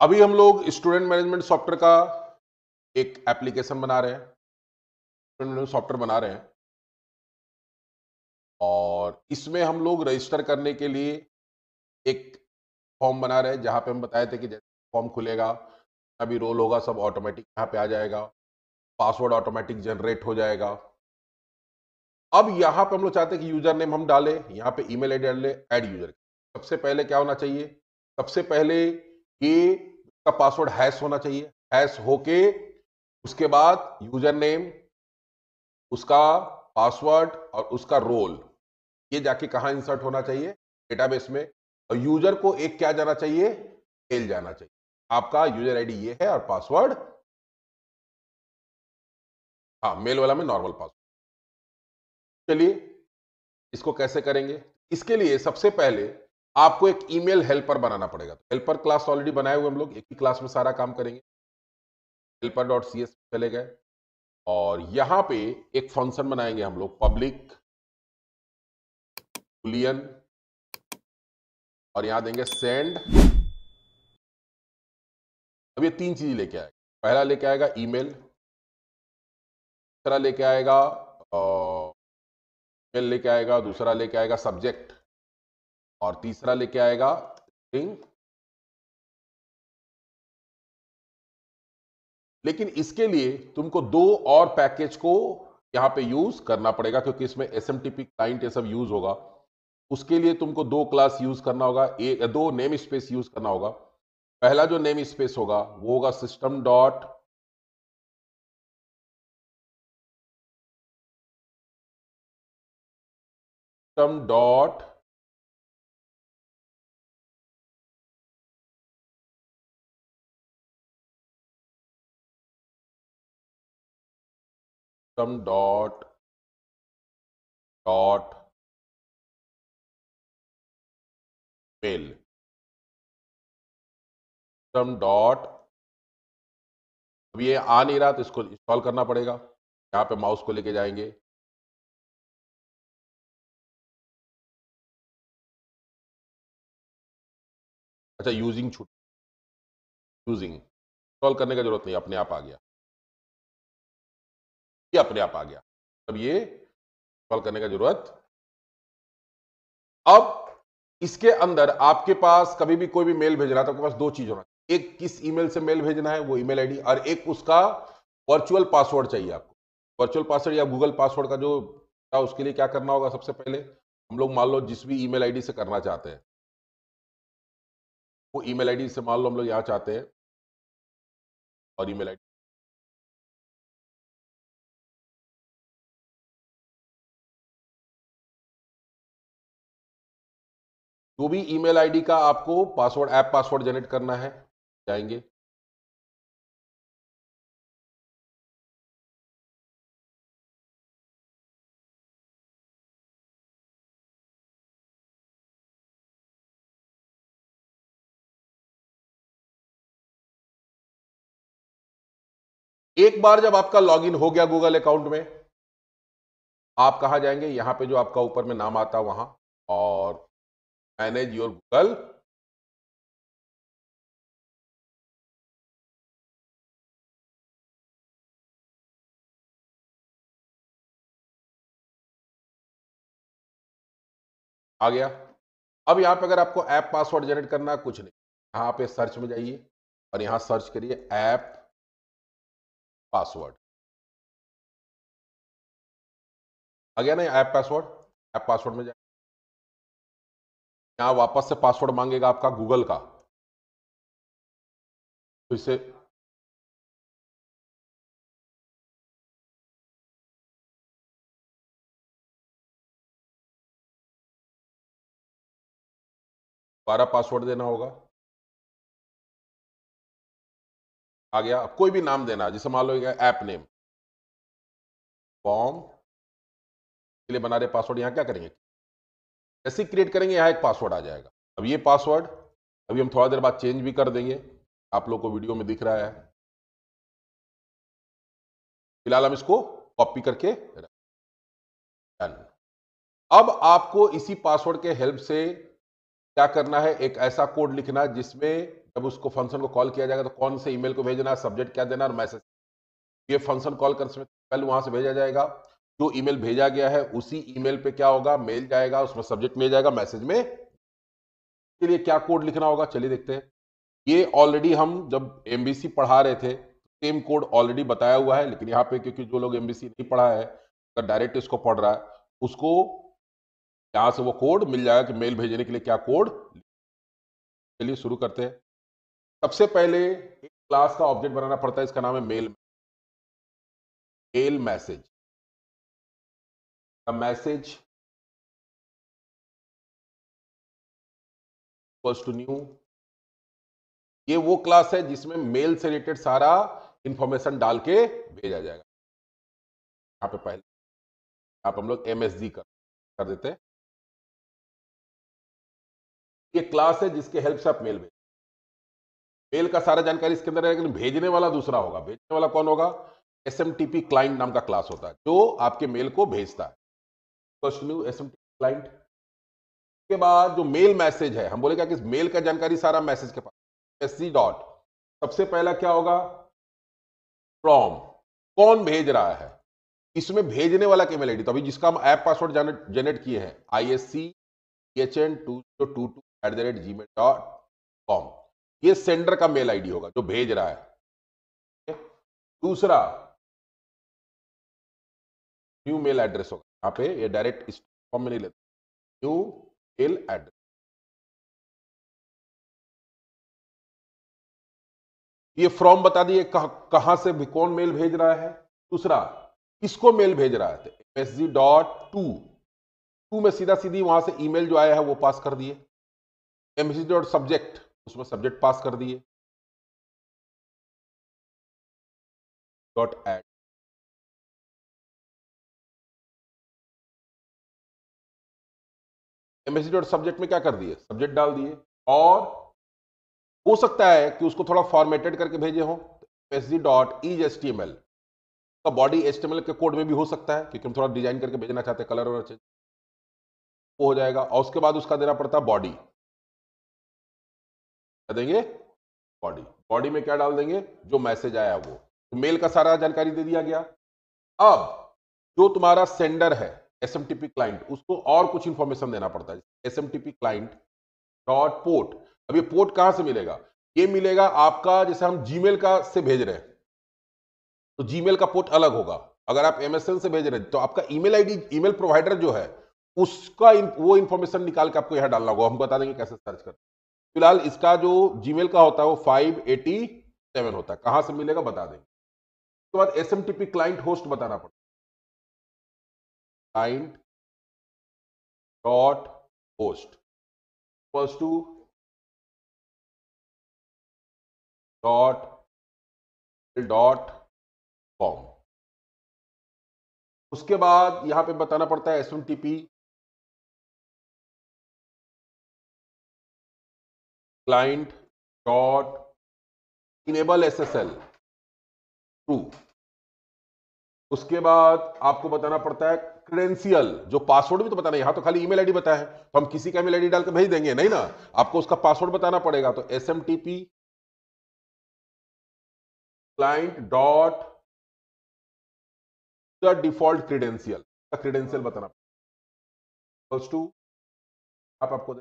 अभी हम लोग स्टूडेंट मैनेजमेंट सॉफ्टवेयर का एक एप्लीकेशन बना रहे हैं, स्टूडेंट मैनेजमेंट सॉफ्टवेयर बना रहे हैं और इसमें हम लोग रजिस्टर करने के लिए एक फॉर्म बना रहे हैं जहां पे हम बताए थे कि जैसे फॉर्म खुलेगा अभी रोल होगा सब ऑटोमेटिक यहाँ पे आ जाएगा, पासवर्ड ऑटोमेटिक जनरेट हो जाएगा। अब यहाँ पे हम लोग चाहते हैं कि यूजर नेम हम डालें, यहाँ पे ईमेल आईडी डाल ले, ऐड यूजर। सबसे पहले क्या होना चाहिए, सबसे पहले ये का पासवर्ड हैश होना चाहिए, हैश होके उसके बाद यूजर नेम, उसका पासवर्ड और उसका रोल ये जाके कहां इंसर्ट होना चाहिए, डेटाबेस में। और यूजर को एक क्या जाना चाहिए, मेल जाना चाहिए। आपका यूजर आईडी ये है और पासवर्ड, हाँ मेल वाला में नॉर्मल पासवर्ड। चलिए इसको कैसे करेंगे, इसके लिए सबसे पहले आपको एक ईमेल हेल्पर बनाना पड़ेगा। तो हेल्पर क्लास ऑलरेडी बनाए हुए हम लोग, एक ही क्लास में सारा काम करेंगे। हेल्पर डॉट सी एस चले गए और यहां पे एक फंक्शन बनाएंगे हम लोग, पब्लिक बुलियन, और यहां देंगे सेंड। अब ये तीन चीज लेके आएगा, पहला लेके आएगा ईमेल, दूसरा लेके आएगा ईमेल लेके आएगा, दूसरा लेके आएगा सब्जेक्ट और तीसरा लेके आएगा स्ट्रिंग। लेकिन इसके लिए तुमको दो और पैकेज को यहां पे यूज करना पड़ेगा क्योंकि इसमें एसएमटीपी क्लाइंट ये सब यूज होगा। उसके लिए तुमको दो क्लास यूज करना होगा, एक दो नेम स्पेस यूज करना होगा। पहला जो नेम स्पेस होगा वो होगा system dot system dot system dot dot mail, system dot, अब ये आ नहीं रहा तो इसको इंस्टॉल करना पड़ेगा। यहाँ पे माउस को लेके जाएंगे, अच्छा यूजिंग छूट, यूजिंग इंस्टॉल करने का जरूरत नहीं, अपने आप आ गया, ये अपने आप आ गया। अब ये इंस्टॉल करने का जरूरत। अब इसके अंदर आपके पास कभी भी कोई भी मेल भेज रहा है तो आपके पास दो चीज होना चाहिए, एक किस ईमेल से मेल भेजना है वो ईमेल आईडी, और एक उसका वर्चुअल पासवर्ड चाहिए आपको। वर्चुअल पासवर्ड या गूगल पासवर्ड का जो था उसके लिए क्या करना होगा, सबसे पहले हम लोग मान लो जिस भी ईमेल आईडी से करना चाहते हैं वो ईमेल आईडी से मान लो हम लोग यहां चाहते हैं, और ईमेल आईडी जो भी ईमेल आईडी का आपको पासवर्ड ऐप पासवर्ड जनरेट करना है, जाएंगे एक बार जब आपका लॉगिन हो गया गूगल अकाउंट में, आप कहां जाएंगे, यहां पे जो आपका ऊपर में नाम आता है वहां, और मैनेज योर गूगल, आ गया। अब यहां पे अगर आपको ऐप पासवर्ड जनरेट करना है, कुछ नहीं, यहां पे सर्च में जाइए और यहां सर्च करिए ऐप पासवर्ड, आ गया ना ऐप पासवर्ड। ऐप पासवर्ड में जाए, यहां वापस से पासवर्ड मांगेगा आपका गूगल का, तो इसे दोबारा पासवर्ड देना होगा। आ गया। अब कोई भी नाम देना है, जैसे मान लो ऐप नेम फॉर्म के लिए बना रहे पासवर्ड, यहां क्या करेंगे, जैसे क्रिएट करेंगे यहां एक पासवर्ड आ जाएगा। अब ये पासवर्ड अभी हम थोड़ा देर बाद चेंज भी कर देंगे, आप लोग को वीडियो में दिख रहा है। फिलहाल हम इसको कॉपी करके डन। अब आपको इसी पासवर्ड के हेल्प से क्या करना है, एक ऐसा कोड लिखना है जिसमें जब उसको फंक्शन को कॉल किया जाएगा तो कौन से ईमेल को भेजना है, सब्जेक्ट क्या देना और मैसेज। ये फंक्शन कॉल करने से पहले वहां से भेजा जाएगा। जो ईमेल भेजा गया है उसी ईमेल पे क्या होगा, मेल जाएगा, उसमें सब्जेक्ट मिल जाएगा, मैसेज में के लिए क्या कोड लिखना होगा, चलिए देखते हैं। ये ऑलरेडी हम जब एमबीसी पढ़ा रहे थे सेम कोड ऑलरेडी बताया हुआ है, लेकिन यहाँ पे क्योंकि जो लोग एमबीसी नहीं पढ़ा है, अगर डायरेक्ट इसको पढ़ रहा है, उसको यहाँ से वो कोड मिल जाएगा कि मेल भेजने के लिए क्या कोड। चलिए शुरू करते हैं। सबसे पहले एक क्लास का ऑब्जेक्ट बनाना पड़ता है, इसका नाम है mail. Mail message, message equals to new. ये वो क्लास है जिसमें मेल से रिलेटेड सारा इंफॉर्मेशन डाल के भेजा जाएगा। यहाँ पे पहले आप हम लोग एमएसजी कर देते हैं। ये क्लास है जिसके हेल्प से आप मेल भेज, मेल का सारा जानकारी इसके अंदर है, लेकिन भेजने वाला दूसरा होगा। भेजने वाला कौन होगा, एसएमटीपी क्लाइंट नाम का क्लास होता है जो आपके मेल को भेजता है। फर्स्ट न्यू एसएमटीपी क्लाइंट के बाद जो मेल मैसेज है, हम बोलेगा कि मेल का जानकारी सारा मैसेज के पास। एससी डॉट सबसे पहला क्या होगा, फ्रॉम, कौन भेज रहा है, इसमें भेजने वाला का ईमेल आईडी। तो अभी जिसका हम ऐप पासवर्ड जनरेट किए हैं isc hn2022@gmail.com, ये सेंडर का मेल आईडी होगा जो भेज रहा है। दूसरा न्यू मेल एड्रेस होगा, यहाँ पे ये डायरेक्ट इस फॉर्म में नहीं लेते, न्यू मेल एड्रेस। ये फ्रॉम बता दिए कहां से भी कौन मेल भेज रहा है। दूसरा किसको मेल भेज रहा है, msg.to में सीधा सीधी वहां से ईमेल जो आया है वो पास कर दिए। msg.subject उसमें सब्जेक्ट पास कर दिए। .add msg.subject में क्या कर दिए, सब्जेक्ट डाल दिए। और हो सकता है कि उसको थोड़ा फॉर्मेटेड करके भेजे हो, msg.ishtml का बॉडी HTML के कोड में भी हो सकता है, क्योंकि हम थोड़ा डिजाइन करके भेजना चाहते हैं, कलर और चेंज वो हो जाएगा। और उसके बाद उसका देना पड़ता है बॉडी, क्या देंगे, बॉडी। बॉडी में क्या डाल देंगे, जो मैसेज आया वो। तो मेल का सारा जानकारी दे दिया गया। अब जो तुम्हारा सेंडर है एसएमटीपी क्लाइंट, उसको और कुछ इंफॉर्मेशन देना पड़ता है। एसएमटीपी क्लाइंट डॉट पोर्ट, अब ये पोर्ट कहां से मिलेगा, ये मिलेगा आपका, जैसे हम जीमेल का से भेज रहे हैं तो जीमेल का पोर्ट अलग होगा। अगर आप एमएसएन से भेज रहे हैं तो आपका ईमेल आईडी, ईमेल प्रोवाइडर जो है उसका वो इंफॉर्मेशन निकाल के आपको यहां डालना होगा। हम बता देंगे कैसे सर्च करते। फिलहाल इसका जो जीमेल का होता है वो 587 होता है, कहां से मिलेगा बता देंगे। उसके बाद एसएमटीपी क्लाइंट होस्ट बताना पड़ता है, client dot host equals to dot com. उसके बाद यहां पे बताना पड़ता है SMTP client dot enable SSL true. उसके बाद आपको बताना पड़ता है क्रेडेंशियल, जो पासवर्ड भी तो बताना है, यहां तो खाली ईमेल आईडी बताया है तो हम किसी का ईमेल आईडी डाल के भेज देंगे नहीं ना, आपको उसका पासवर्ड बताना पड़ेगा। तो SMTP client dot the default credential का क्रेडेंशियल बताना इक्वल्स टू, आप आपको तो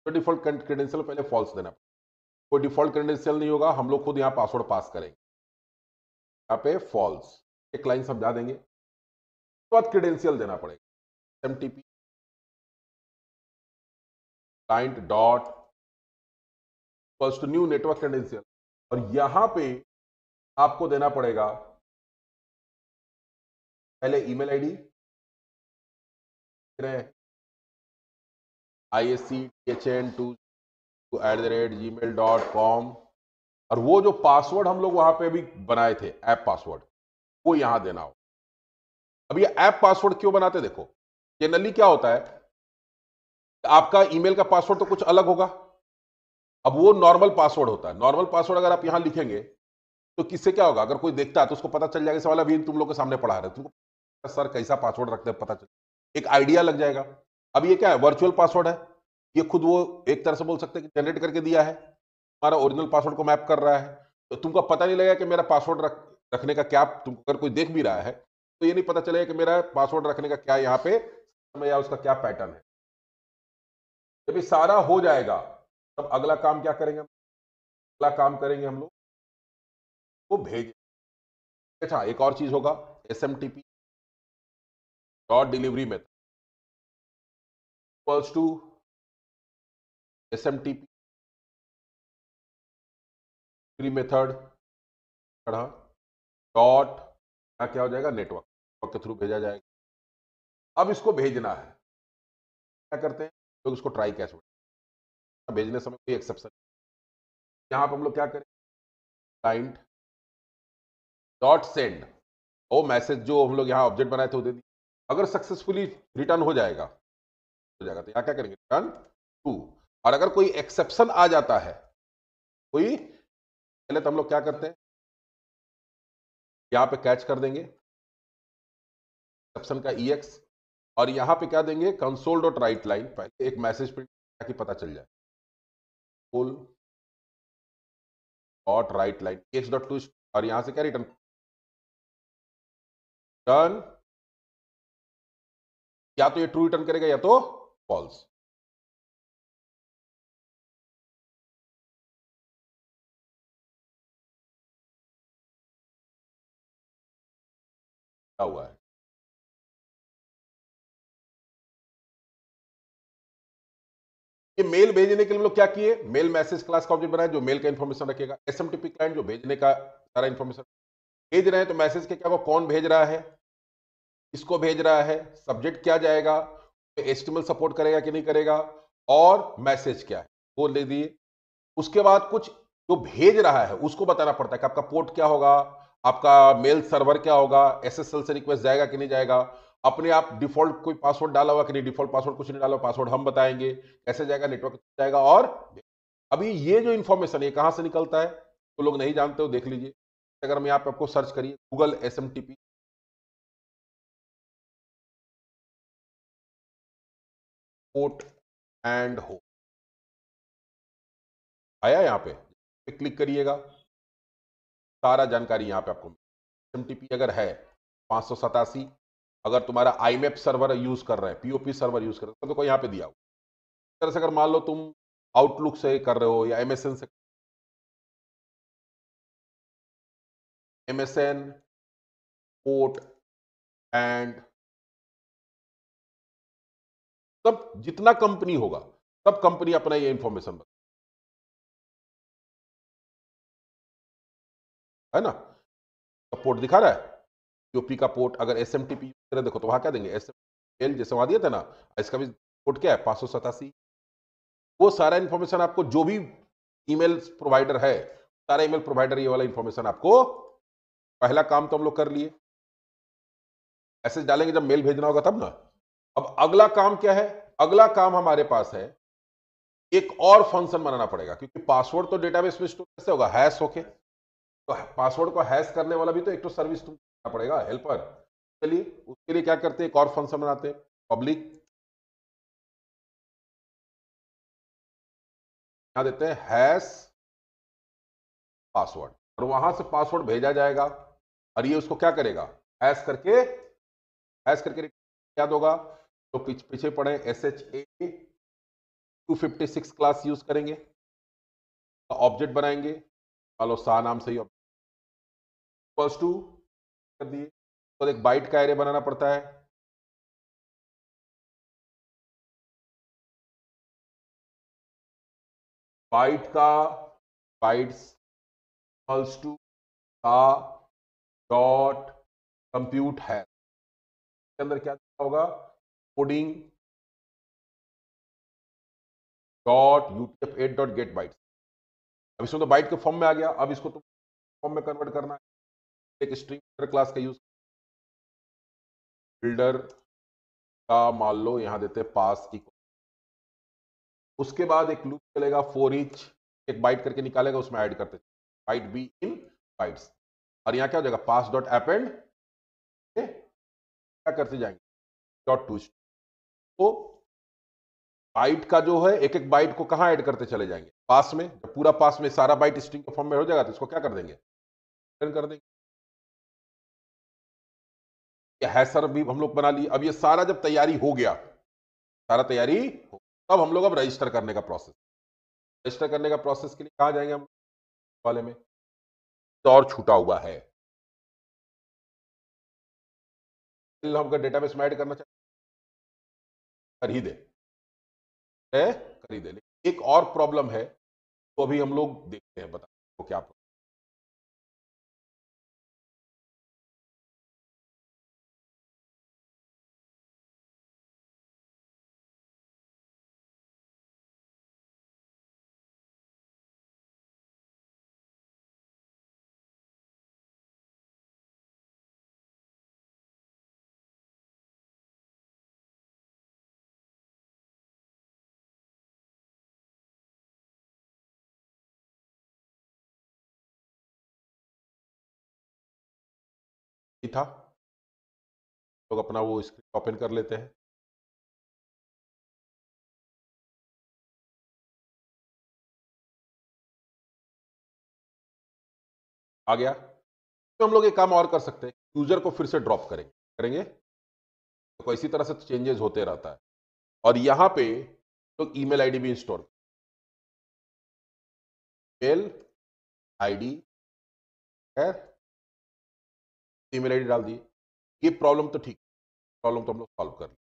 डिफॉल्ट क्रेडेंशियल पहले फॉल्स देना, कोई डिफॉल्ट क्रेडेंशियल नहीं होगा, हम लोग खुद यहां पासवर्ड पास करेंगे, यहाँ पे फॉल्स एक लाइन समझा देंगे। उसके बाद क्रेडेंशियल देना पड़ेगा, MTP client dot equals to new network credential, और यहां पे आपको देना पड़ेगा पहले ईमेल आईडी, isc@gmail.com, और वो जो पासवर्ड हम लोग वहां पे अभी बनाए थे ऐप पासवर्ड, वो यहां देना हो। अब ये ऐप पासवर्ड क्यों बनाते, देखो जनरली क्या होता है, आपका ईमेल का पासवर्ड तो कुछ अलग होगा, अब वो नॉर्मल पासवर्ड होता है। नॉर्मल पासवर्ड अगर आप यहां लिखेंगे तो किससे क्या होगा, अगर कोई देखता है तो उसको पता चल जाएगा, सवाल अभी तुम लोग के सामने पढ़ा रहे तुमको सर कैसा पासवर्ड रखते हैं, पता चल एक आइडिया लग जाएगा। अब ये क्या है, वर्चुअल पासवर्ड है, ये खुद वो एक तरह से बोल सकते हैं कि जनरेट करके दिया है, हमारा ओरिजिनल पासवर्ड को मैप कर रहा है। तो तुमको पता नहीं लगेगा कि मेरा पासवर्ड रखने का क्या, तुमको अगर कोई देख भी रहा है तो ये नहीं पता चलेगा कि मेरा पासवर्ड रखने का क्या यहाँ पे समय या उसका क्या पैटर्न है। जब ये सारा हो जाएगा तब अगला काम क्या करेंगे, अगला काम करेंगे हम लोग वो भेज। अच्छा, एक और चीज होगा, SMTP dot delivery method equals to SMTP method dot क्या हो जाएगा, नेटवर्क के थ्रू भेजा जाएगा। अब इसको भेजना है, क्या करते हैं लोग, इसको ट्राई कैसे भेजने समय कोई एक्सेप्शन, यहां पर हम लोग क्या करें, क्लाइंट डॉट सेंड, वो मैसेज जो हम लोग यहाँ ऑब्जेक्ट बनाए थे वो दे दिए। अगर सक्सेसफुली रिटर्न हो जाएगा तो यहाँ क्या करेंगे, रिटर्न टू। और अगर कोई एक्सेप्शन आ जाता है कोई, पहले तो हम लोग क्या करते हैं, यहाँ पे कैच कर देंगे एक्सेप्शन का EX, और यहाँ पे क्या देंगे, कंसोल डॉट राइट लाइन, पहले एक मैसेज प्रिंट ताकि पता चल जाए, console dot right line EX dot to, और यहाँ से क्या रिटर्न, टर्न या तो ये ट्रू रिटर्न करेगा या तो फॉल्स। क्या हुआ है, ये मेल भेजने के लिए हम लोग क्या किए, मेल मैसेज क्लास का ऑब्जेक्ट बनाया जो मेल का इंफॉर्मेशन रखेगा, SMTP क्लाइंट जो भेजने का सारा इंफॉर्मेशन भेज रहे हैं, तो मैसेज के क्या, वो कौन भेज रहा है, किसको भेज रहा है, सब्जेक्ट क्या जाएगा, HTML सपोर्ट करेगा कि नहीं करेगा, और मैसेज क्या है वो ले दिए। उसके बाद कुछ जो भेज रहा है उसको बताना पड़ता है कि आपका पोर्ट क्या होगा, आपका मेल सर्वर क्या होगा, SSL से रिक्वेस्ट जाएगा कि नहीं जाएगा, अपने आप डिफॉल्ट कोई पासवर्ड डाला हुआ कि नहीं, डिफॉल्ट पासवर्ड कुछ नहीं डाला, पासवर्ड हम बताएंगे कैसे जाएगा, नेटवर्क जाएगा। और अभी ये जो इंफॉर्मेशन है कहां से निकलता है तो लोग नहीं जानते हो, देख लीजिए। अगर हम यहाँ पे आपको सर्च करिए गूगल SMTP पोर्ट एंड हो, आया यहाँ पे क्लिक करिएगा, सारा जानकारी यहाँ पे आपको। SMTP अगर है 587, अगर तुम्हारा IMAP सर्वर यूज कर रहे हैं, POP सर्वर यूज कर रहे हैं तो कोई यहाँ पे दिया हो। इस तरह से अगर मान लो तुम आउटलुक से कर रहे हो या MSN से, MSN पोर्ट एंड, सब जितना कंपनी होगा सब कंपनी अपना ये इंफॉर्मेशन बता, है ना, पोर्ट दिखा रहा है, POP का पोर्ट अगर SMTP यूज करें देखो तो वहां क्या देंगे, SMTP जैसे वहां दिया था ना, इसका भी पोर्ट क्या है 587। वो सारा इंफॉर्मेशन आपको जो भी ईमेल प्रोवाइडर है, सारा ईमेल प्रोवाइडर ये वाला इंफॉर्मेशन आपको, पहला काम तो हम लोग कर लिए, मैसेज डालेंगे जब मेल भेजना होगा तब ना। अब अगला काम क्या है, अगला काम हमारे पास है, एक और फंक्शन बनाना पड़ेगा, क्योंकि पासवर्ड तो डेटाबेस में स्टोर कैसे होगा, हैश होके, तो पासवर्ड को हैश करने वाला भी तो एक तो सर्विस तुमको पड़ेगा, हेल्पर। चलिए उसके लिए क्या करते हैं, एक और फंक्शन बनाते हैं, पब्लिक, यहां देते हैं हैश पासवर्ड, और वहां से पासवर्ड भेजा जाएगा, और ये उसको क्या करेगा, हैश करके, हैश करके याद होगा तो पीछे पड़े SHA 256 क्लास यूज करेंगे, ऑब्जेक्ट बनाएंगे, मान लो सा नाम से ही इक्वल्स टू कर दिए, तो एक बाइट का एरे बनाना पड़ता है, बाइट का, बाइट्स इक्वल्स टू सा डॉट कंप्यूट है, के अंदर क्या होगा, coding dot UTF-8 dot gate bytes. अब इसमें तो बाइट के फॉर्म में आ गया, अब इसको तो फॉर्म में कन्वर्ट करना है, एक स्ट्रिंग क्लास का यूज, बिल्डर का मान लो यहां देते हैं पास इक्वल, उसके बाद एक लूप चलेगा फॉर ईच, एक बाइट करके निकालेगा, उसमें ऐड करते बाइट बी इन बाइट्स, और यहां क्या हो जाएगा, पास डॉट अपेंड, क्या करते जाएंगे, डॉट टू, तो बाइट का जो है एक एक बाइट को कहां ऐड करते चले जाएंगे, पास में। जब पूरा पास में सारा बाइट स्ट्रिंग के फॉर्म में हो जाएगा तो इसको क्या कर देंगे, रिटर्न कर देंगे। ये हैशर भी हम लोग बना लिए। अब ये सारा जब तैयारी हो गया, सारा तैयारी हो, तब हम लोग अब रजिस्टर करने का प्रोसेस, रजिस्टर करने का प्रोसेस के लिए कहां जाएंगे हम वाले में, तो और छूटा हुआ है। हम अगर डेटाबेस में ऐड करना चाहते कर ही दे, कर ही दे। लेकिन एक और प्रॉब्लम है, तो अभी हम लोग देखते हैं, बता तो क्या problem नहीं था। लोग अपना वो स्क्रीन ओपन कर लेते हैं। आ गया। तो हम लोग एक काम और कर सकते हैं, यूजर को फिर से ड्रॉप करेंगे, करेंगे तो इसी तरह से चेंजेस होते रहता है। और यहां पे तो ईमेल आईडी भी इंस्टॉल, मेल आईडी है, ईमेल आईडी डाल दिए। ये प्रॉब्लम तो ठीक, प्रॉब्लम तो हम लोग सॉल्व कर लें।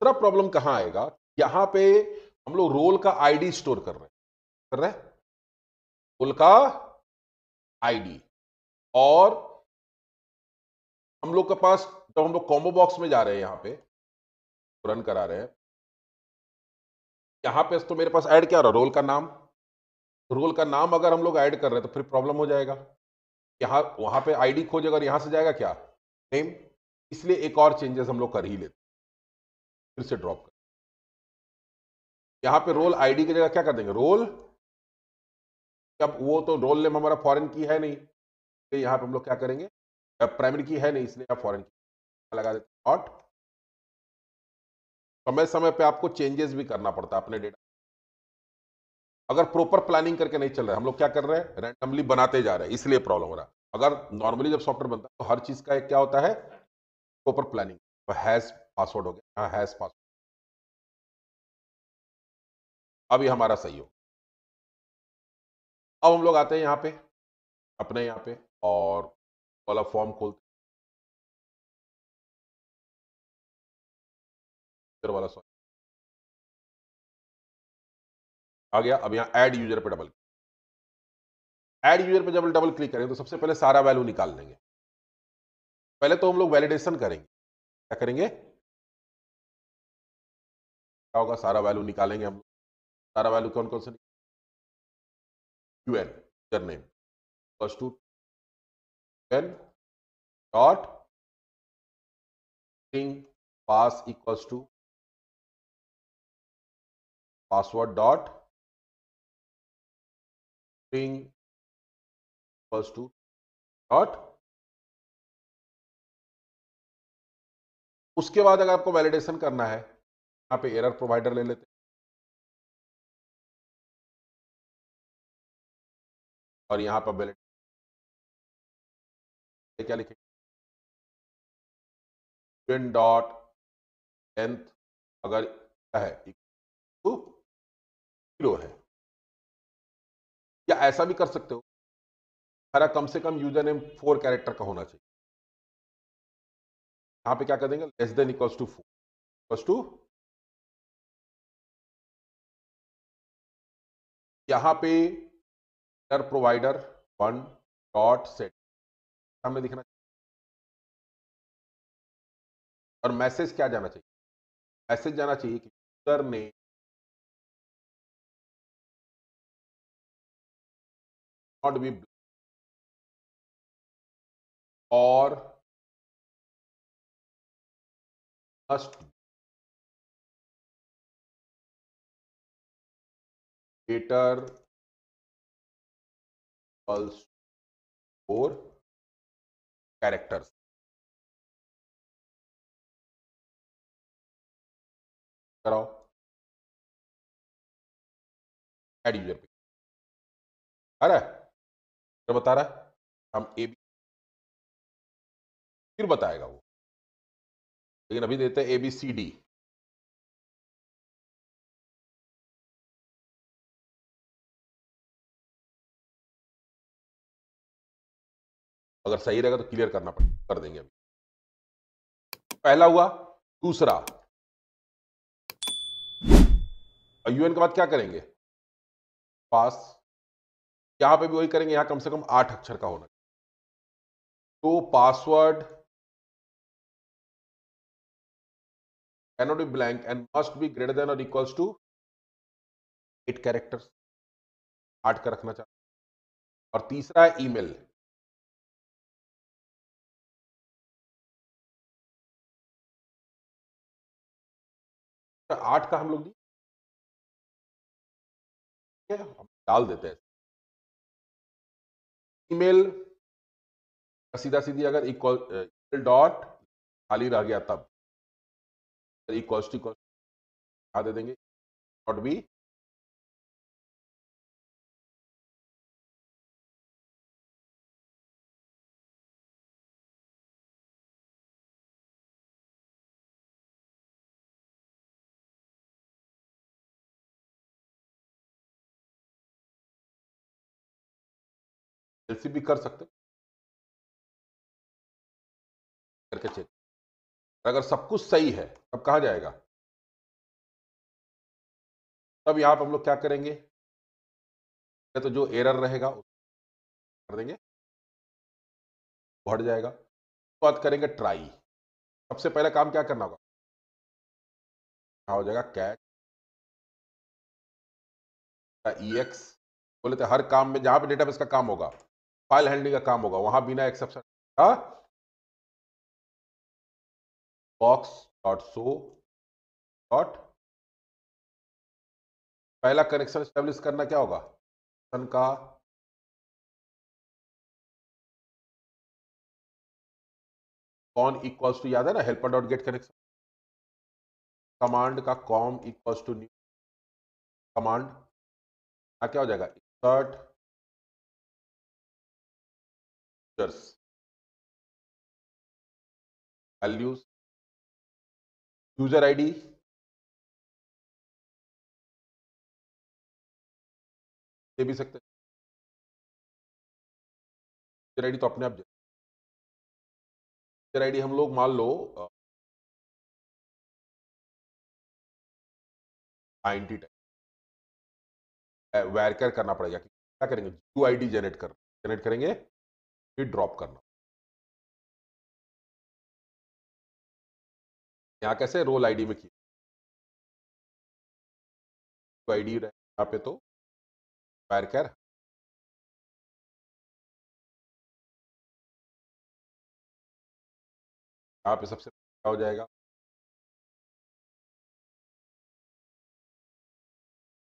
दूसरा प्रॉब्लम कहां आएगा, यहां पे हम लोग रोल का आईडी स्टोर कर रहे हैं, रोल का आईडी। और हम लोग के पास जब हम लोग कॉम्बो बॉक्स में जा रहे हैं, यहां पे रन करा रहे हैं, यहां पे तो मेरे पास ऐड क्या हो रहा है, रोल का नाम। रोल का नाम अगर हम लोग ऐड कर रहे हैं तो फिर प्रॉब्लम हो जाएगा, यहां वहां पे आईडी खोजेगा और यहां से जाएगा क्या, नेम। इसलिए एक और चेंजेस हम लोग कर ही लेते, फिर से ड्रॉप कर, यहां पे रोल आईडी की जगह क्या कर देंगे, रोल। अब वो तो रोल नेम हमारा फॉरेन की है नहीं, तो यहां पे हम लोग क्या करेंगे, प्राइमरी की है नहीं, इसलिए आप फॉरेन की लगा देते। नॉट, समय समय पे आपको चेंजेस भी करना पड़ता है अपने डेटा, अगर प्रॉपर प्लानिंग करके नहीं चल रहा है। हम लोग क्या कर रहे हैं, रैंडमली बनाते जा रहे हैं, इसलिए प्रॉब्लम हो रहा है। अगर नॉर्मली जब सॉफ्टवेयर बनता है तो हर चीज का एक क्या होता है, प्रॉपर प्लानिंग। हैश पासवर्ड हो गया, हैश पासवर्ड, अब ये हमारा सही हो। अब हम लोग आते हैं यहाँ पे, अपने यहाँ पे, और वाला फॉर्म खोलते हैं वाला, सॉरी आ गया। अब यहाँ ऐड यूजर पे डबल, ऐड यूजर पे जब डबल क्लिक करेंगे तो सबसे पहले सारा वैल्यू निकाल लेंगे। पहले तो हम लोग वैलिडेशन करेंगे, क्या करेंगे, क्या होगा, सारा वैल्यू निकालेंगे हम लोग। सारा वैल्यू कौन कौन से, UN user name plus to N dot string pass equals to password dot string equals to dot. उसके बाद अगर आपको वैलिडेशन करना है, यहाँ पे एरर प्रोवाइडर ले लेते हैं, और यहाँ पर वैलिडेशन क्या लिखेंगे, स्टूडेंट डॉट लेंथ अगर क्या है, तो 0 है। या ऐसा भी कर सकते हो, हमारा कम से कम यूजर नेम 4 कैरेक्टर का होना चाहिए। यहाँ पे क्या कर देंगे, less than equals to 4, equals to, यहाँ पे एरर प्रोवाइडर 1 डॉट सेट हमें दिखना चाहिए। और मैसेज क्या जाना चाहिए, मैसेज जाना चाहिए कि यूजर ने नॉट बी, और मस्ट greater equals 4 कैरेक्टर्स कराओ। ऐड यूजर पे आ रहा है, तो बता रहा है हम ए बी, फिर बताएगा वो, लेकिन अभी देते हैं ए बी सी डी। अगर सही रहेगा तो क्लियर करना पड़ेगा, कर देंगे अभी। पहला हुआ। दूसरा, यूएन के बाद क्या करेंगे, पास। यहां पे भी वही करेंगे, यहां कम से कम 8 अक्षर का होना। तो password cannot be blank and must be greater than or equals to 8 characters, 8 का रखना चाहते। और तीसरा है ईमेल। तो 8 का हम लोग नहीं, हम डाल देते हैं ईमेल। सीधा सीधी अगर इक्वल डॉट खाली रह गया तब इक्वल्स टू इक्वल दे देंगे, डॉट बी। एलसी भी कर सकते करके चेक। अगर सब कुछ सही है तब कहा जाएगा, तब यहां पर हम लोग क्या करेंगे, तो जो एरर रहेगा कर देंगे, वो हट जाएगा। तो बात करेंगे ट्राई। सबसे पहले काम क्या करना होगा, हो जाएगा कैट ई एक्स। बोले तो हर काम में जहां पे डेटाबेस का काम होगा, फाइल हैंडलिंग का काम होगा, वहां बिना एक्सेप्शन का बॉक्स डॉट शो डॉट। पहला कनेक्शन स्टेब्लिश करना क्या होगा, का कॉन इक्वल्स टू, याद है ना, helper dot get connection. Command का com equals to new command, क्या हो जाएगा, insert users values, user ID दे भी सकते हैं। यूजर आईडी तो अपने आप, यूजर आईडी हम लोग मान लो आईएनटी टाइप वैरकर करना पड़ेगा। क्या करेंगे, यू आई डी जनरेट करेंगे, फिर ड्रॉप करना। यहाँ कैसे रोल आईडी में किया, आईडी यहाँ पे तो वैरकर, यहाँ पे सबसे क्या हो जाएगा,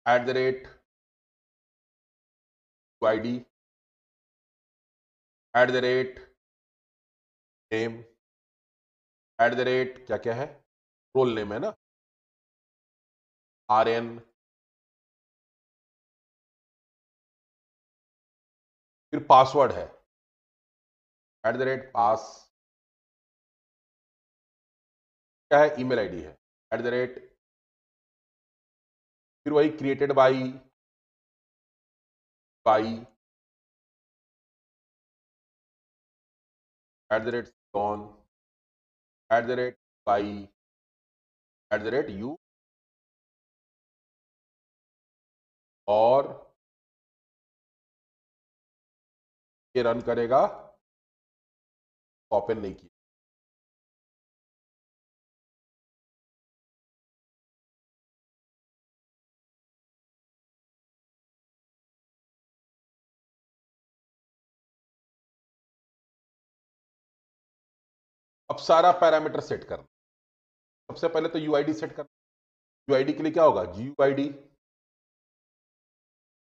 @ आईडी नेम क्या क्या है, रोल नेम है ना, RN, फिर पासवर्ड है @pass, क्या है, ईमेल आईडी है फिर वही created by @on by @u, और ये रन करेगा, ओपन नहीं किया। अब सारा पैरामीटर सेट करना। सबसे पहले तो यूआईडी सेट करना। यूआईडी के लिए क्या होगा, G UID,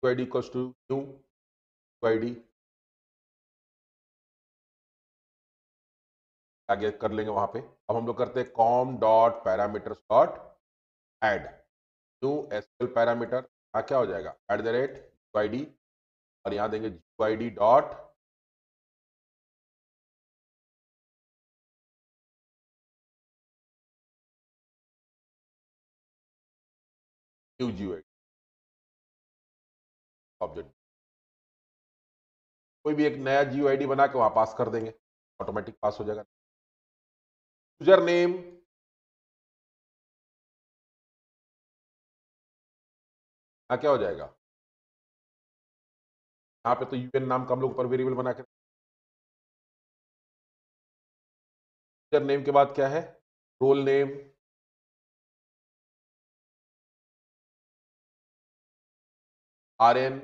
UID equals to new UID, आगे कर लेंगे वहां पे। अब हम लोग करते हैं com dot parameters dot add new SQL parameter, क्या हो जाएगा @GUID, और यहां देंगे GUID dot new GUID object. कोई भी एक नया GUID बना के वहां पास कर देंगे, ऑटोमेटिक पास हो जाएगा। यूजर नेम क्या हो जाएगा, यहाँ पे तो UN नाम का हम लोग ऊपर वेरिएबल बना के, यूजर नेम के बाद क्या है, रोल नेम, RN,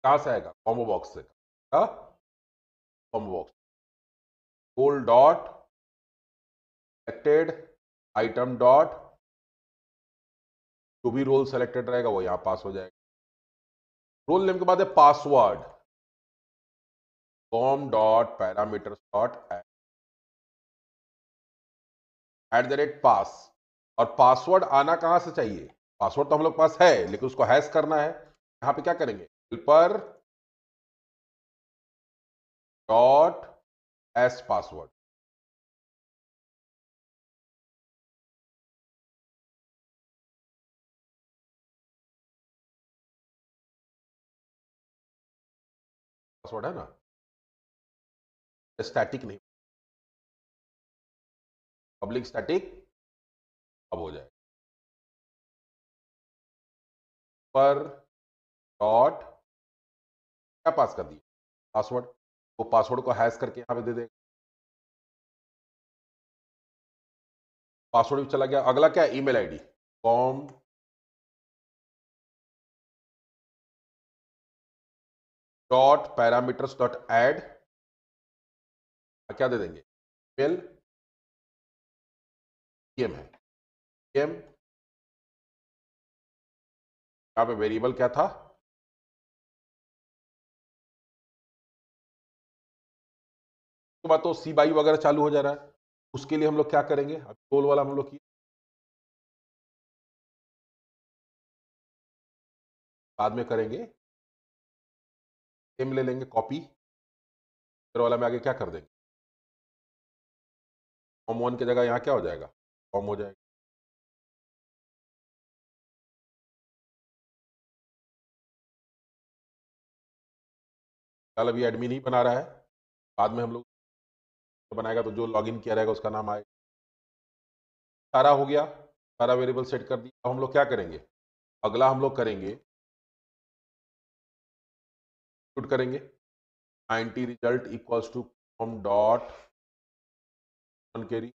कहां से आएगा, कॉम्बो बॉक्स से, combo box, role dot selected item dot, जो भी रोल सेलेक्टेड रहेगा वो यहां पास हो जाएगा। रोल नेम के बाद है password, com dot parameters dot @pass, और पासवर्ड आना कहां से चाहिए, पासवर्ड तो हम लोग पास है लेकिन उसको हैश करना है, यहां पे क्या करेंगे, helper dot hash password, password है ना, स्टैटिक नहीं, पब्लिक स्टैटिक अब हो जाए, पर डॉट क्या पास कर दिया, पासवर्ड, वो पासवर्ड को हैश करके यहां पे दे देगा, पासवर्ड भी चला गया। अगला क्या है, email ID, com dot parameters dot add, क्या दे देंगे, ईमेल एम है, एम, यहाँ पे वेरिएबल क्या था, उसके बाद तो सी बाई वगैरह चालू हो जा रहा है, उसके लिए हम लोग क्या करेंगे, अब रोल वाला हम लोग की बाद में करेंगे, सेम ले लेंगे कॉपी, फिर वाला में आगे क्या कर देंगे, फॉर्म 1 की जगह यहाँ क्या हो जाएगा, फॉर्म हो जाएगा, कल अभी एडमिन ही बना रहा है, बाद में हम लोग बनाएगा तो जो लॉगिन किया रहेगा उसका नाम आएगा, सारा हो गया, सारा वेरिएबल सेट कर दिया। अब हम लोग क्या करेंगे, अगला हम लोग करेंगे, पुट करेंगे 90 result equals to form dot carry,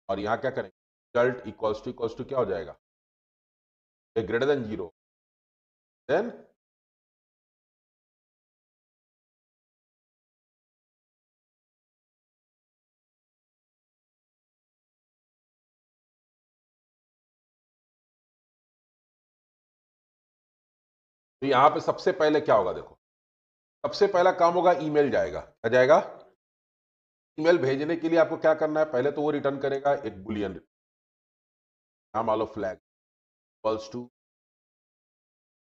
और यहाँ क्या करेंगे, रिजल्ट इक्वल्स टू क्या हो जाएगा, ग्रेटर देन 0, देन तो यहाँ पे सबसे पहले क्या होगा, देखो सबसे पहला काम होगा, ईमेल जाएगा, क्या जाएगा, ईमेल भेजने के लिए आपको क्या करना है, पहले तो वो रिटर्न करेगा एक बुलियन, नाम मान लो flag equals to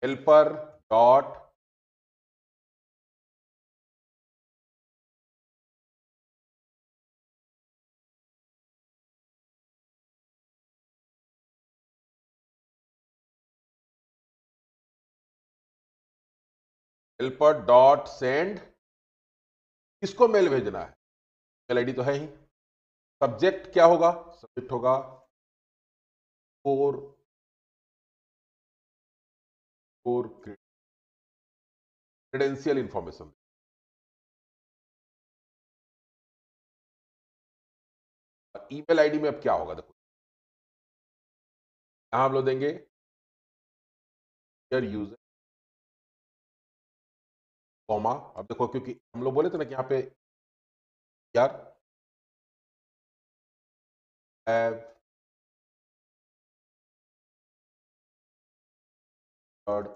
helper dot send, किसको मेल भेजना है, मेल आईडी तो है ही, सब्जेक्ट क्या होगा, सब्जेक्ट होगा four four credential information, email ID में अब क्या होगा, देखो यहां हम लोग देंगे यूजर कॉमा, अब देखो क्योंकि हम लोग बोले थे ना कि यहाँ पे यार हैव और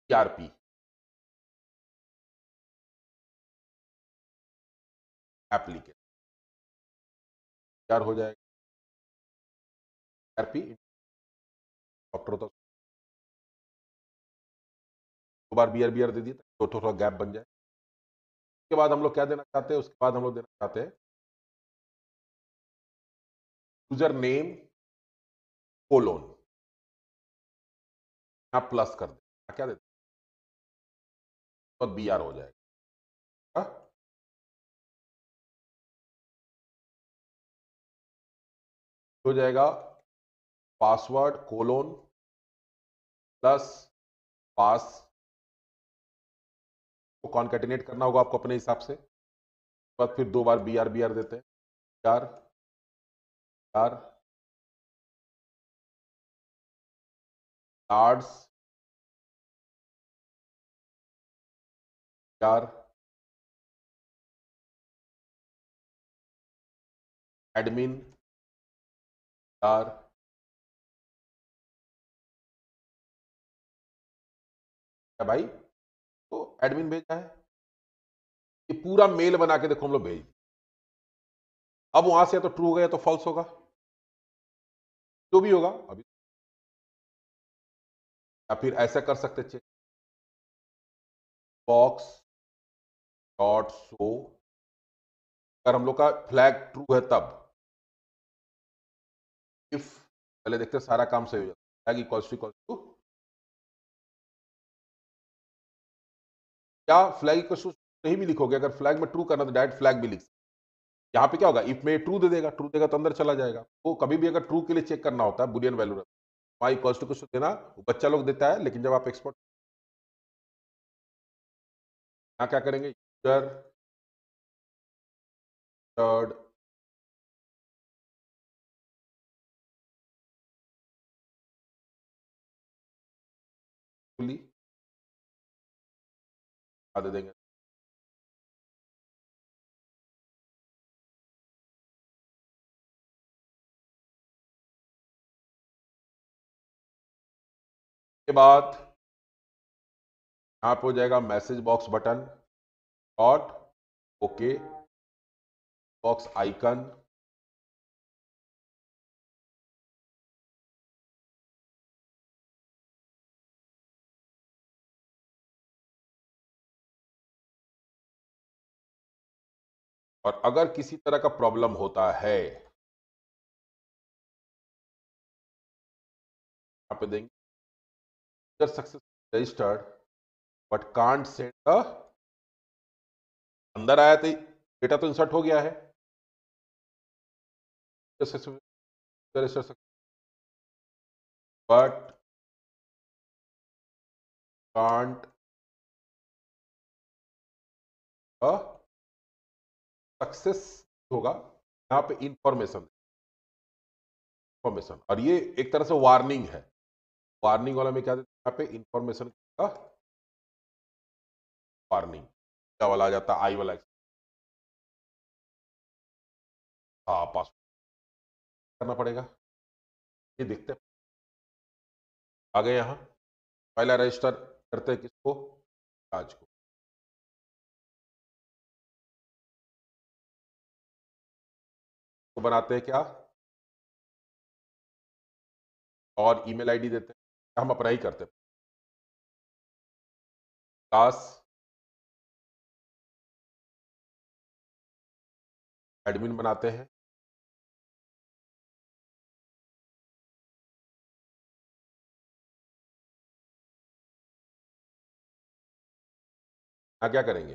ERP एप्लीकेशन, तैयार हो जाएगा। आरपी डॉक्टर तो दो बार बी आर दे दिए तो थोड़ा गैप बन जाए। उसके बाद हम लोग क्या देना चाहते हैं, उसके बाद हम लोग देना चाहते हैं यूजर नेम कोलोन, आप प्लस कर दें, क्या देते तो बी आर हो जाएगा। हाँ? हो जाएगा पासवर्ड कोलोन प्लस पास को कॉन्केटिनेट करना होगा आपको अपने हिसाब से। उसके बाद फिर दो बार बी आर देते हैं, R R cards R admin R क्या भाई, तो एडमिन भेजा है, ये पूरा मेल बना के देखो हम लोग भेज दिए। अब वहां से या तो ट्रू होगा या तो फॉल्स होगा, जो भी होगा अभी। या फिर ऐसा कर सकते चेक बॉक्स डॉट शो, अगर हम लोग का फ्लैग ट्रू है तब इफ, पहले देखते हैं सारा काम सही हो जाता है, फ्लैग इक्वल्स टू या फ्लैग इक्वल्स टू नहीं भी लिखोगे, अगर फ्लैग में ट्रू करना तो डायरेक्ट फ्लैग भी लिख सकते। यहाँ पे क्या होगा, इफ में ट्रू दे देगा, ट्रू देगा तो अंदर चला जाएगा। तो कभी भी अगर ट्रू के लिए चेक करना होता है बुलियन वैल्यू वहां इक्वल्स टू कुछ देना, वो बच्चा लोग देता है, लेकिन जब आप एक्सपोर्ट यहाँ क्या करेंगे, यूजर थर्ड दे देंगे। के बाद यहाँ पे हो जाएगा message box button dot okay box icon, और अगर किसी तरह का प्रॉब्लम होता है यहाँ पे देंगे success registered but can't send the, अंदर आया तो डेटा तो इंसर्ट हो गया है, बट कांट सक्सेस होगा यहाँ पे इंफॉर्मेशन इंफॉर्मेशन, और ये एक तरह से वार्निंग है। वार्निंग वाला में क्या देते हैं यहाँ पे इंफॉर्मेशन का वार्निंग, क्या वाला आ जाता है आई वाला, हाँ पास करना पड़ेगा। ये देखते हैं आ गए यहाँ, पहला रजिस्टर करते हैं किसको, आज को। तो बनाते हैं क्या, और ईमेल आईडी देते हैं, हम अपना ही करते हैं, क्लास एडमिन बनाते हैं, यहाँ क्या करेंगे,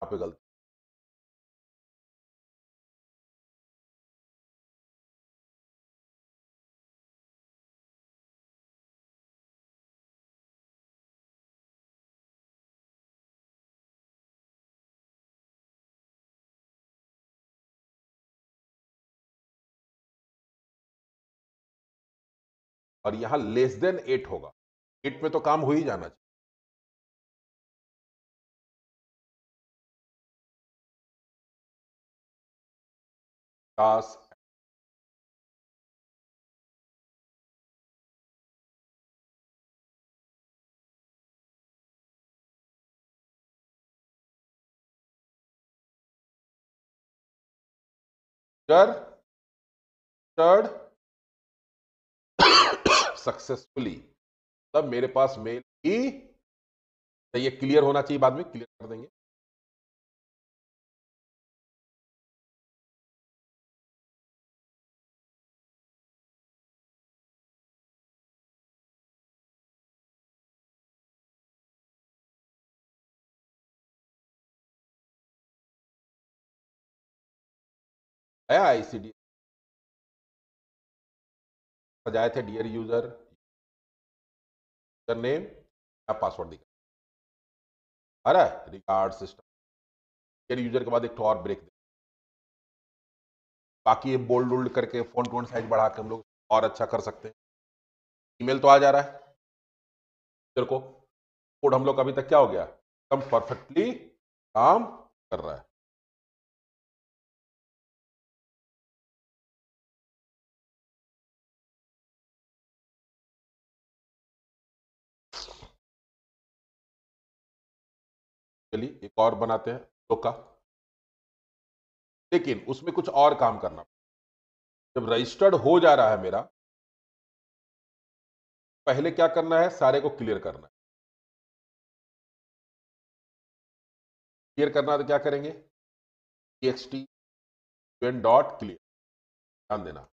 यहाँ पे गलती, और यहाँ लेस देन 8 होगा, 8 में तो काम हो ही जाना चाहिए। क्लास सक्सेसफुली, तब मेरे पास मेल ही, ये क्लियर होना चाहिए, बाद में क्लियर कर देंगे। आया आईसीडी, सजाए थे डियर यूजर, यूजर नेम या पासवर्ड दिखा आ रहा है, रिगार्ड सिस्टम, डियर यूजर के बाद एक और ब्रेक दे, बाकी ये बोल्ड वोल्ड करके फोन टोन साइज बढ़ा के हम लोग और अच्छा कर सकते हैं। ईमेल तो आ जा रहा है यूजर को, कोड हम लोग का अभी तक क्या हो गया, एकदम परफेक्टली काम कर रहा है। चलिए एक और बनाते हैं लोग का, लेकिन उसमें कुछ और काम करना, जब रजिस्टर्ड हो जा रहा है मेरा, पहले क्या करना है, सारे को क्लियर करना है। क्लियर करना है तो क्या करेंगे, txt डॉट क्लियर, ध्यान देना,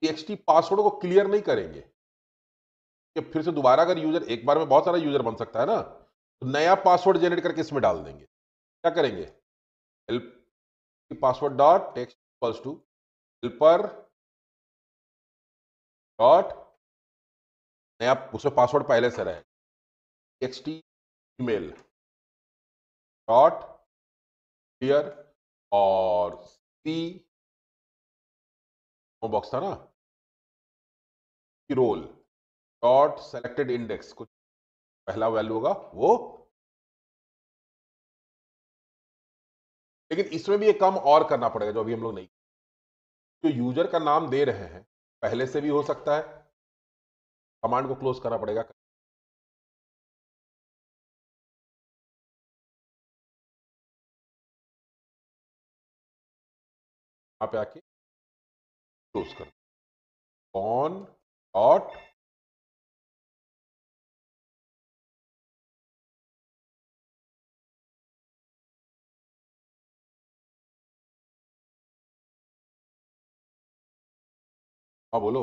txt पासवर्ड को क्लियर नहीं करेंगे, कि फिर से दोबारा अगर यूजर, एक बार में बहुत सारा यूजर बन सकता है ना, तो नया पासवर्ड जनरेट करके इसमें डाल देंगे। क्या करेंगे, help password dot text equals to helper dot, नया उसमें पासवर्ड पहले से रहे, txt ईमेल डॉट क्लियर, और सी बॉक्स था ना, रोल डॉट सेलेक्टेड इंडेक्स, कुछ पहला वैल्यू होगा वो। लेकिन इसमें भी एक काम और करना पड़ेगा जो अभी हम लोग नहीं, जो यूजर का नाम दे रहे हैं पहले से भी हो सकता है, कमांड को क्लोज करना पड़ेगा, यहां पे आके क्लोज कर, ऑन डॉट, हाँ बोलो,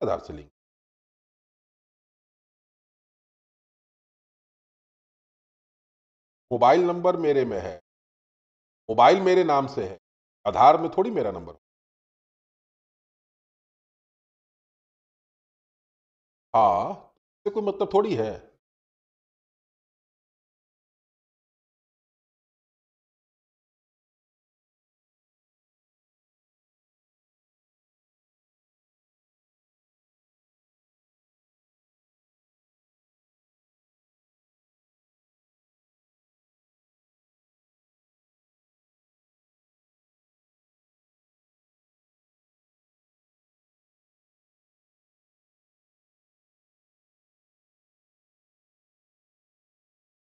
आधार से लिंक, मोबाइल नंबर मेरे में है, मोबाइल मेरे नाम से है, आधार में थोड़ी मेरा नंबर, हाँ, तो कोई मतलब थोड़ी है।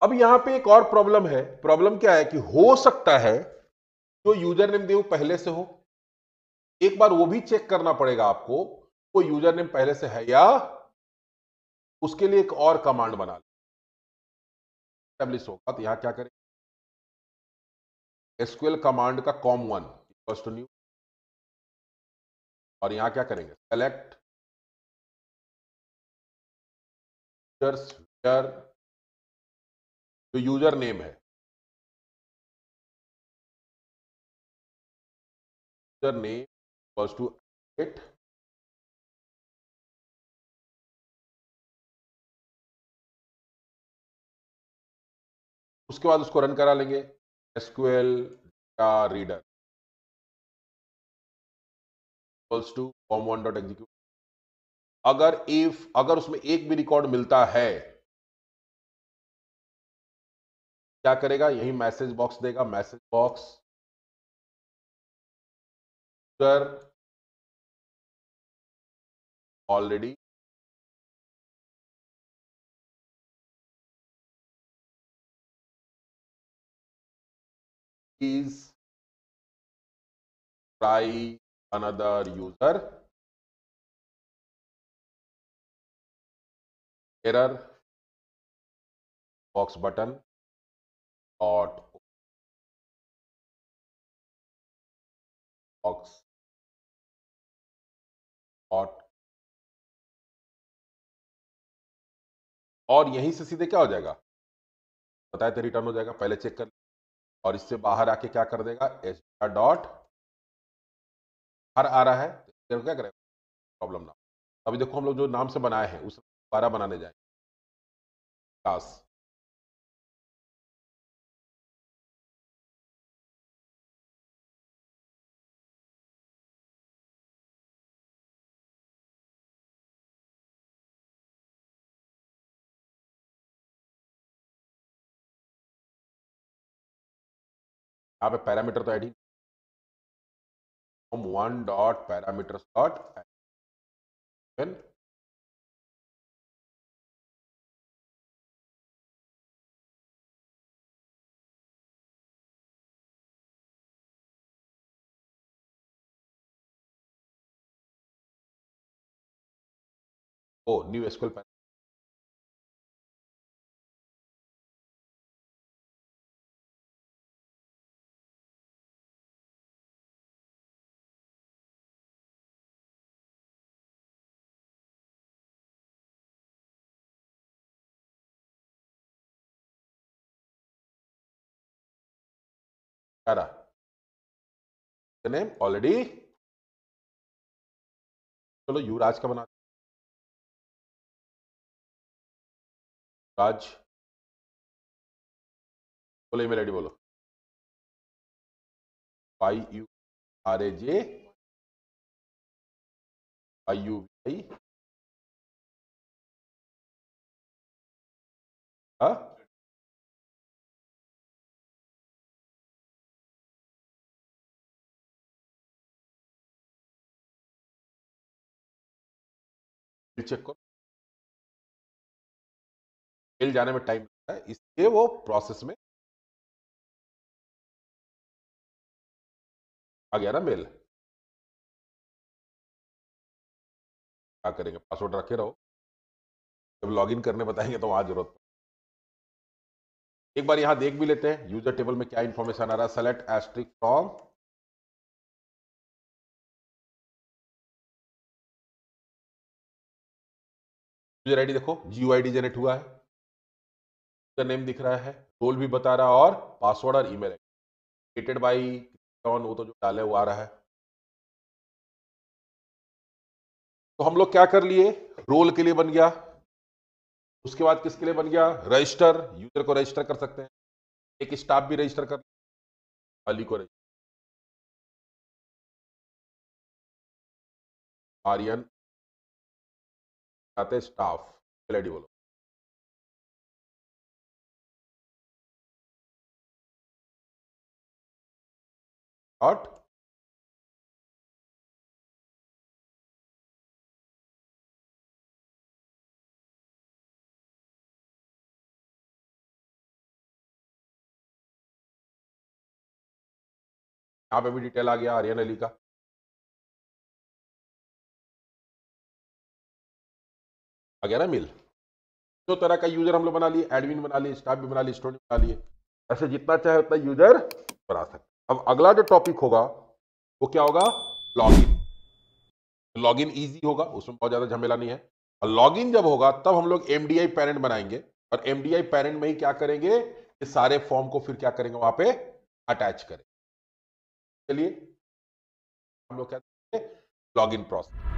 अब यहां पे एक और प्रॉब्लम है, प्रॉब्लम क्या है कि हो सकता है जो यूजर नेम दे वो पहले से हो, एक बार वो भी चेक करना पड़ेगा आपको, वो यूजर नेम पहले से है या, उसके लिए एक और कमांड बना एस्टेब्लिश होगा, तो यहां क्या करें, एसक्यूएल कमांड का com1 इक्वल्स टू न्यू, और यहां क्या करेंगे, सेलेक्ट यूजर्स वेयर, जो यूजर नेम है, user name equals to it, उसके बाद उसको रन करा लेंगे, SQL reader equals to com1 dot execute, अगर उसमें एक भी रिकॉर्ड मिलता है, क्या करेगा, यही मैसेज बॉक्स देगा, message box already please try another user. Error box button dot box dot, और यहीं से सीधे क्या हो जाएगा बताए तो रिटर्न हो जाएगा। पहले चेक कर, और इससे बाहर आके क्या कर देगा, एच डॉट हर आ रहा है तो क्या करेगा, प्रॉब्लम ना। अभी देखो हम लोग जो नाम से बनाए हैं उस दोबारा बनाने जाएंगे क्लास। यहाँ पे पैरामीटर तो ऐड ही, हम one dot parameters dot add, ओ न्यू एसक्यूएल नेम ऑलरेडी। चलो युवराज का बना, राज बोलो, ईमेल आईडी बोलो, YURAJ IUVI, हाँ चेक करो, मेल जाने में टाइम लगता है इसलिए वो प्रोसेस में आ गया ना मेल। क्या करेंगे, पासवर्ड रखे रहो, जब लॉगिन करने बताएंगे तो वहां जरूरत। एक बार यहां देख भी लेते हैं यूजर टेबल में क्या इंफॉर्मेशन आ रहा है। Select asterisk from, user ID देखो GUID जनरेट हुआ है, यूजर नेम दिख रहा है, रोल भी बता रहा है, और पासवर्ड और ईमेल क्रिएटेड बाई वो तो जो डाले वो आ रहा है। तो हम लोग क्या कर लिए, रोल के लिए बन गया, उसके बाद किसके लिए बन गया, रजिस्टर, यूजर को रजिस्टर कर सकते हैं, एक स्टाफ भी रजिस्टर कर, अली को रजिस्टर, आर्यन आते स्टाफ, ईमेल आईडी बोलो, डॉट, यहाँ पे भी डिटेल आ गया आर्यन अली का। आ गया ना मिल, दो तरह का यूजर हम लोग बना लिए, एडमिन बना लिए, स्टाफ भी बना लिए, स्टूडेंट बना लिए, ऐसे जितना चाहे उतना यूजर बना सकते। अब अगला जो टॉपिक होगा वो क्या होगा, लॉगिन। लॉगिन इजी होगा, उसमें बहुत ज्यादा झमेला नहीं है। और लॉगिन जब होगा तब हम लोग एमडीआई पैरेंट बनाएंगे, और एमडीआई पैरेंट में ही क्या करेंगे, ये सारे फॉर्म को फिर क्या करेंगे वहां पे अटैच करेंगे। चलिए हम लोग क्या करेंगे, लॉगिन प्रोसेस।